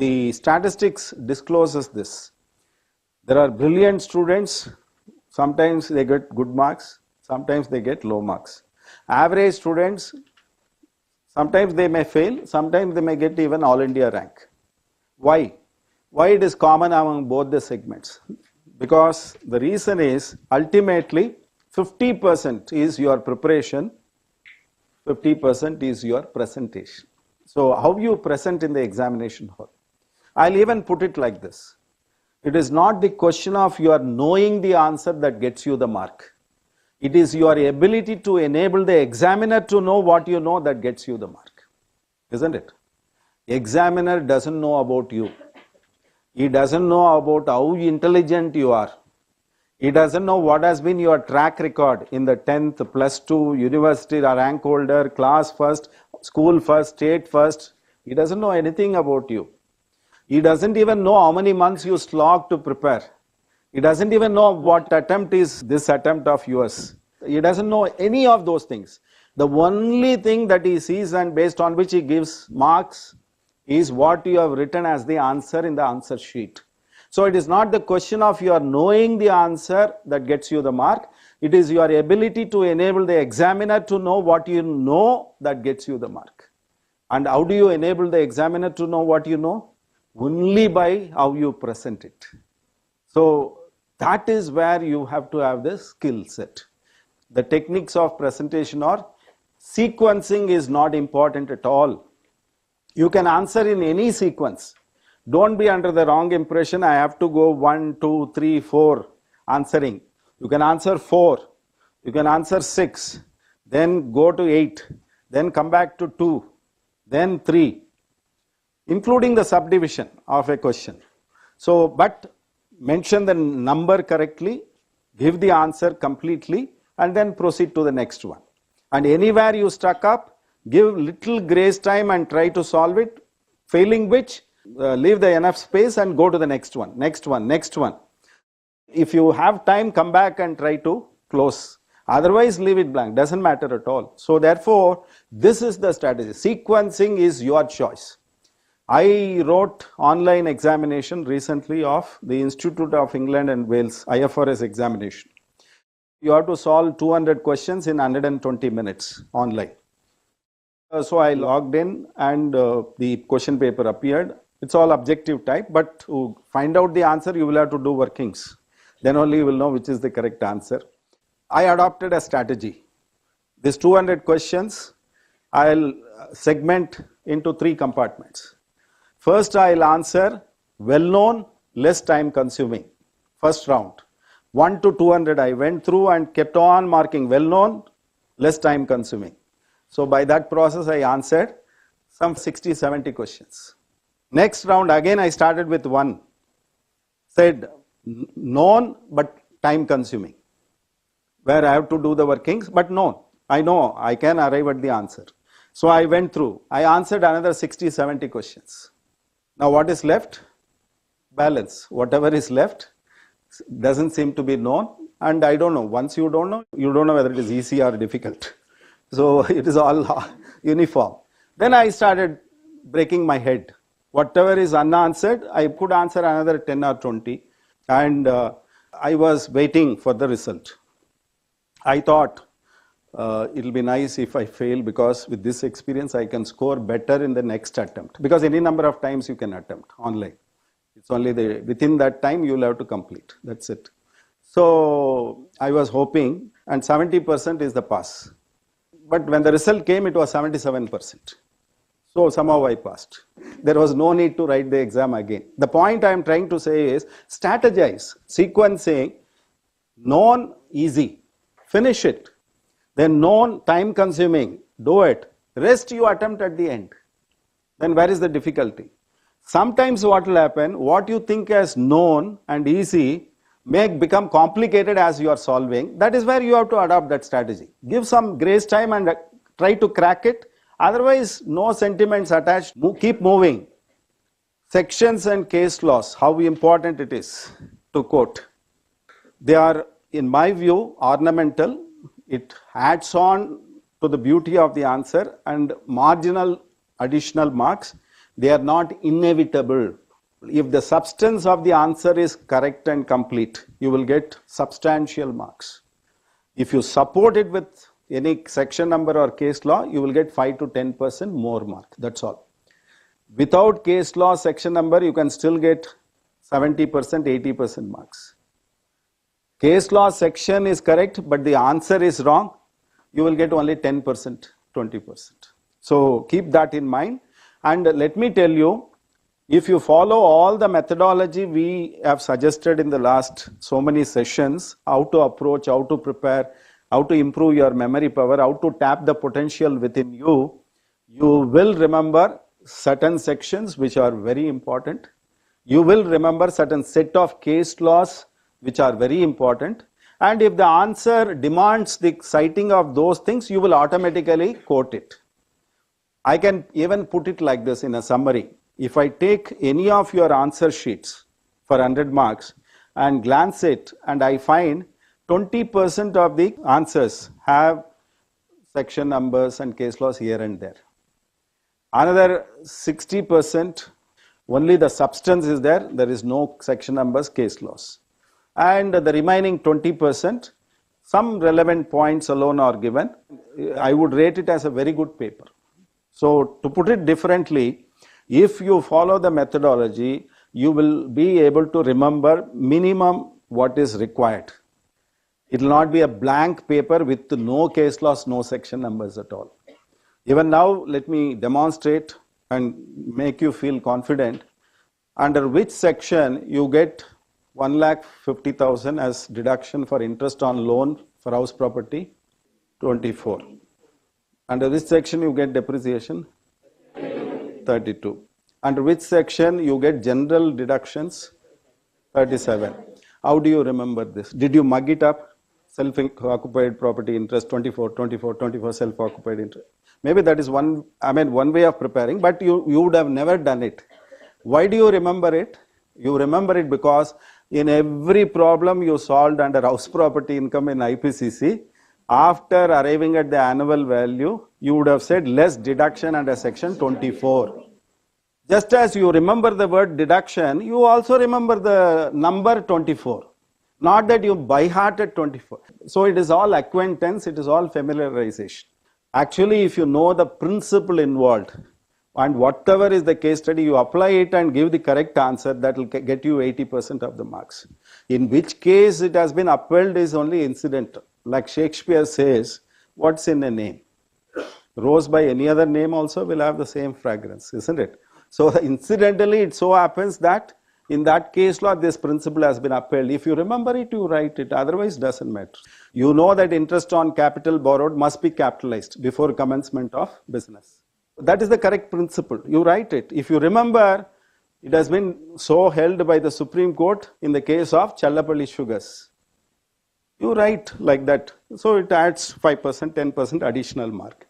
The statistics discloses this. There are brilliant students, sometimes they get good marks, sometimes they get low marks. Average students, sometimes they may fail, sometimes they may get even all India rank. Why? Why it is common among both the segments? Because the reason is ultimately 50% is your preparation, 50% is your presentation. So how you present in the examination hall? I'll even put it like this. It is not the question of your knowing the answer that gets you the mark. It is your ability to enable the examiner to know what you know that gets you the mark. Isn't it? Examiner doesn't know about you. He doesn't know about how intelligent you are. He doesn't know what has been your track record in the 10th, +2, university rank holder, class first, school first, state first. He doesn't know anything about you. He doesn't even know how many months you slog to prepare. He doesn't even know what attempt is this attempt of yours. He doesn't know any of those things. The only thing that he sees and based on which he gives marks is what you have written as the answer in the answer sheet. So it is not the question of your knowing the answer that gets you the mark. It is your ability to enable the examiner to know what you know that gets you the mark. And how do you enable the examiner to know what you know? Only by how you present it. So that is where you have to have the skill set. The techniques of presentation or sequencing is not important at all. You can answer in any sequence. Don't be under the wrong impression, I have to go 1, 2, 3, 4 answering. You can answer 4, you can answer 6, then go to 8, then come back to 2, then 3, including the subdivision of a question. So, but mention the number correctly, give the answer completely, and then proceed to the next one. And anywhere you stuck up, give little grace time and try to solve it, failing which, leave the enough space and go to the next one, next one, next one. If you have time, come back and try to close. Otherwise, leave it blank, doesn't matter at all. So therefore, this is the strategy. Sequencing is your choice. I wrote online examination recently of the Institute of England and Wales IFRS examination. You have to solve 200 questions in 120 minutes online. So I logged in and the question paper appeared. It's all objective type, but to find out the answer, you will have to do workings. Then only you will know which is the correct answer. I adopted a strategy. These 200 questions, I'll segment into 3 compartments. First, I'll answer well-known, less time-consuming. First round. 1 to 200 I went through and kept on marking well-known, less time-consuming. So by that process, I answered some 60, 70 questions. Next round, again I started with 1. Said known but time-consuming, where I have to do the workings, but known. I know I can arrive at the answer. So I went through. I answered another 60, 70 questions. Now what is left? Balance. Whatever is left doesn't seem to be known, and I don't know. Once you don't know whether it is easy or difficult. So it is all uniform. Then I started breaking my head. Whatever is unanswered, I could answer another 10 or 20, and I was waiting for the result. I thought it will be nice if I fail, because with this experience I can score better in the next attempt, because any number of times you can attempt online. It's only within that time you will have to complete. That's it. So I was hoping, and 70% is the pass. But when the result came, it was 77%. So somehow I passed. There was no need to write the exam again. The point I am trying to say is strategize, sequencing, known, easy, finish it. Then known, time consuming, do it. Rest you attempt at the end. Then where is the difficulty? Sometimes what will happen, what you think as known and easy may become complicated as you are solving. That is where you have to adopt that strategy. Give some grace time and try to crack it. Otherwise, no sentiments attached. Keep moving. Sections and case laws, how important it is to quote. They are, in my view, ornamental. It adds on to the beauty of the answer, and marginal additional marks. They are not inevitable. If the substance of the answer is correct and complete, you will get substantial marks. If you support it with any section number or case law, you will get 5 to 10% more mark. That's all. Without case law section number, you can still get 70%, 80% marks. Case law section is correct, but the answer is wrong, you will get only 10%, 20%. So keep that in mind. And let me tell you, if you follow all the methodology we have suggested in the last so many sessions, how to approach, how to prepare, how to improve your memory power, how to tap the potential within you, you will remember certain sections which are very important. You will remember certain set of case laws which are very important. And if the answer demands the citing of those things, you will automatically quote it. I can even put it like this in a summary. If I take any of your answer sheets for 100 marks and glance it, and I find 20% of the answers have section numbers and case laws here and there. Another 60%, only the substance is there, there is no section numbers, case laws. And the remaining 20%, some relevant points alone are given. I would rate it as a very good paper. So to put it differently, if you follow the methodology, you will be able to remember minimum what is required. It will not be a blank paper with no case laws, no section numbers at all. Even now, let me demonstrate and make you feel confident. Under which section you get 1,50,000 as deduction for interest on loan for house property? 24. Under which section you get depreciation? 32. Under which section you get general deductions? 37. How do you remember this? Did you mug it up? Self-occupied property interest 24, 24, 24 self-occupied interest. Maybe that is one way of preparing, but you would have never done it. Why do you remember it? You remember it because in every problem you solved under house property income in IPCC, after arriving at the annual value, you would have said less deduction under section 24. Just as you remember the word deduction, you also remember the number 24. Not that you by-hearted 24. So it is all acquaintance, it is all familiarization. Actually, if you know the principle involved, and whatever is the case study, you apply it and give the correct answer, that will get you 80% of the marks. In which case it has been upheld is only incidental. Like Shakespeare says, what's in a name? Rose by any other name also will have the same fragrance, isn't it? So incidentally, it so happens that in that case law, this principle has been upheld. If you remember it, you write it. Otherwise, it doesn't matter. You know that interest on capital borrowed must be capitalized before commencement of business. That is the correct principle. You write it. If you remember, it has been so held by the Supreme Court in the case of Challapalli Sugars. You write like that. So it adds 5%, 10% additional mark.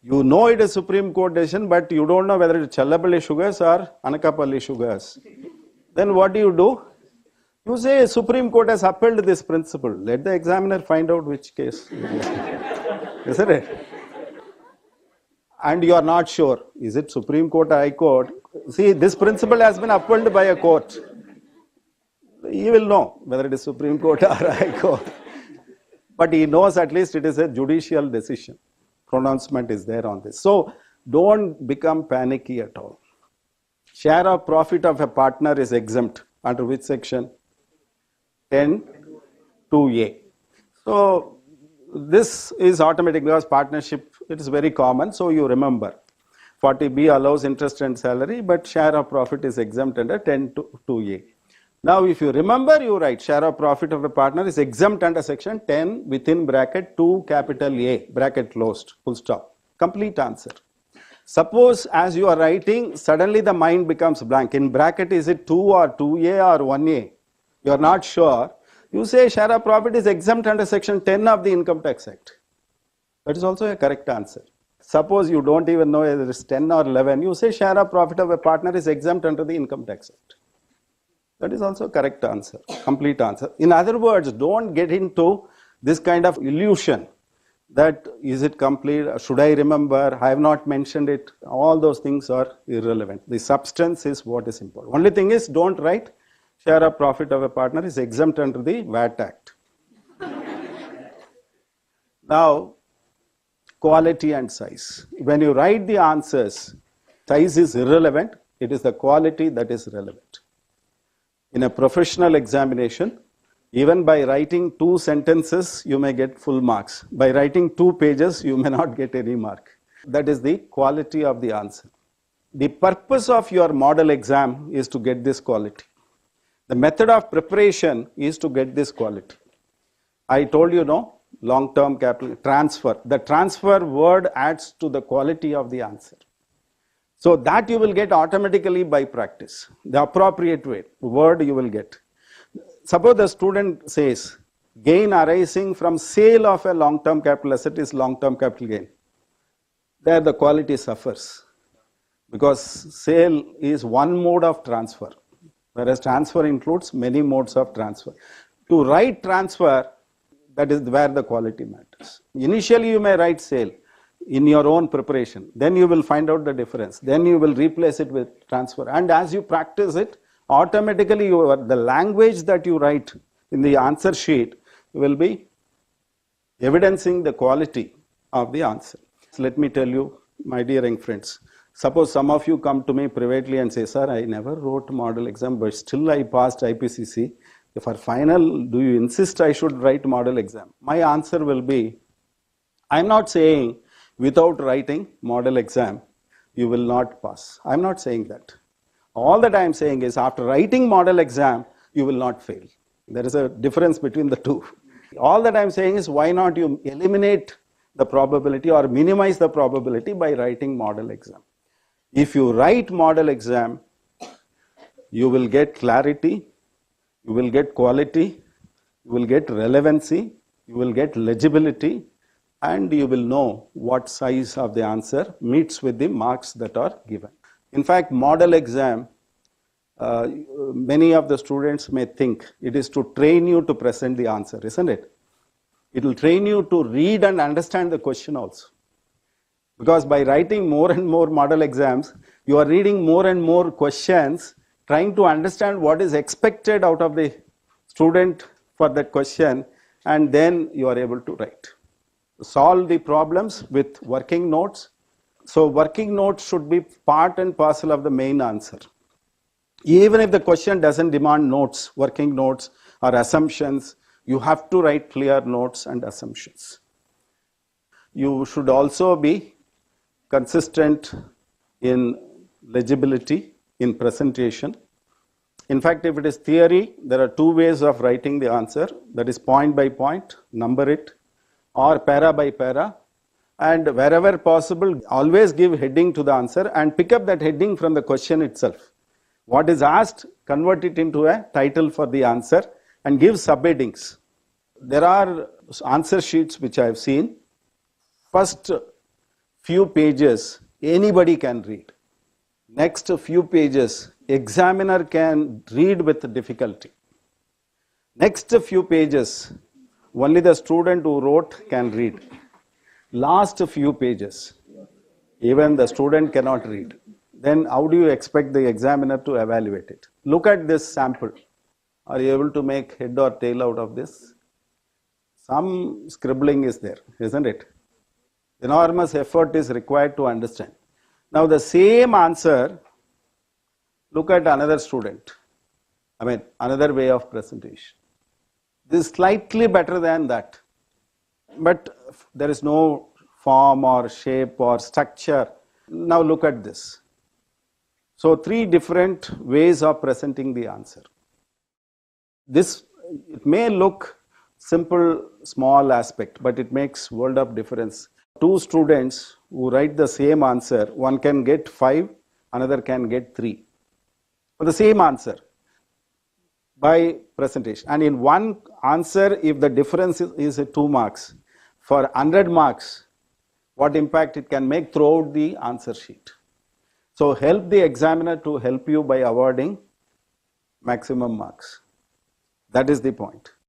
You know it is Supreme Court decision, but you don't know whether it's Challapalli Sugars or Anakapalli Sugars. Then what do? You say Supreme Court has upheld this principle. Let the examiner find out which case. Isn't it? And you are not sure. Is it Supreme Court or High Court? See, this principle has been upheld by a court. He will know whether it is Supreme Court or High Court. But he knows at least it is a judicial decision. Pronouncement is there on this. So don't become panicky at all. Share of profit of a partner is exempt. Under which section? 10(2)(a). So this is automatic because partnership, it is very common. So you remember. 40B allows interest and salary, but share of profit is exempt under 10(2)(a). Now if you remember, you write share of profit of a partner is exempt under section 10 within bracket 2 capital A, bracket closed, full stop. Complete answer. Suppose as you are writing, suddenly the mind becomes blank. In bracket, is it 2 or 2A or 1A? You are not sure. You say share of profit is exempt under section 10 of the Income Tax Act. That is also a correct answer. Suppose you don't even know whether it is 10 or 11. You say share of profit of a partner is exempt under the Income Tax Act. That is also a correct answer, complete answer. In other words, don't get into this kind of illusion that is it complete, should I remember, I have not mentioned it, all those things are irrelevant. The substance is what is important. Only thing is, don't write share of profit of a partner is exempt under the VAT Act. Now, quality and size. When you write the answers, size is irrelevant, it is the quality that is relevant. In a professional examination, even by writing 2 sentences, you may get full marks. By writing 2 pages, you may not get any mark. That is the quality of the answer. The purpose of your model exam is to get this quality. The method of preparation is to get this quality. I told you, no, long-term capital transfer. The transfer word adds to the quality of the answer. So that you will get automatically by practice. The appropriate word you will get. Suppose the student says, gain arising from sale of a long-term capital asset is long-term capital gain. There the quality suffers, because sale is one mode of transfer, whereas transfer includes many modes of transfer. To write transfer, that is where the quality matters. Initially you may write sale in your own preparation, then you will find out the difference, then you will replace it with transfer, and as you practice it, automatically the language that you write in the answer sheet will be evidencing the quality of the answer. So let me tell you, my dear young friends, suppose some of you come to me privately and say, sir, I never wrote model exam, but still I passed IPCC. For final, do you insist I should write model exam? My answer will be, I'm not saying without writing model exam, you will not pass. I'm not saying that. All that I am saying is, after writing model exam, you will not fail. There is a difference between the two. All that I am saying is, why not you eliminate the probability or minimize the probability by writing model exam. If you write model exam, you will get clarity, you will get quality, you will get relevancy, you will get legibility, and you will know what size of the answer meets with the marks that are given. In fact, model exam, many of the students may think it is to train you to present the answer, isn't it? It will train you to read and understand the question also. Because by writing more and more model exams, you are reading more and more questions, trying to understand what is expected out of the student for that question, and then you are able to write. Solve the problems with working notes. So working notes should be part and parcel of the main answer. Even if the question doesn't demand notes, working notes or assumptions, you have to write clear notes and assumptions. You should also be consistent in legibility, in presentation. In fact, if it is theory, there are 2 ways of writing the answer. That is point by point, number it, or para by para. And wherever possible, always give heading to the answer and pick up that heading from the question itself. What is asked, convert it into a title for the answer and give subheadings. There are answer sheets which I have seen. First few pages, anybody can read. Next few pages, examiner can read with difficulty. Next few pages, only the student who wrote can read. Last few pages, even the student cannot read. Then how do you expect the examiner to evaluate it? Look at this sample. Are you able to make head or tail out of this? Some scribbling is there, isn't it? Enormous effort is required to understand. Now the same answer, look at another student. Another way of presentation. This is slightly better than that. But there is no form or shape or structure. Now look at this. So 3 different ways of presenting the answer. This, it may look simple, small aspect, but it makes world of difference. 2 students who write the same answer, one can get 5, another can get 3. For the same answer by presentation. And in one answer, if the difference is 2 marks, for 100 marks, what impact it can make throughout the answer sheet. So help the examiner to help you by awarding maximum marks. That is the point.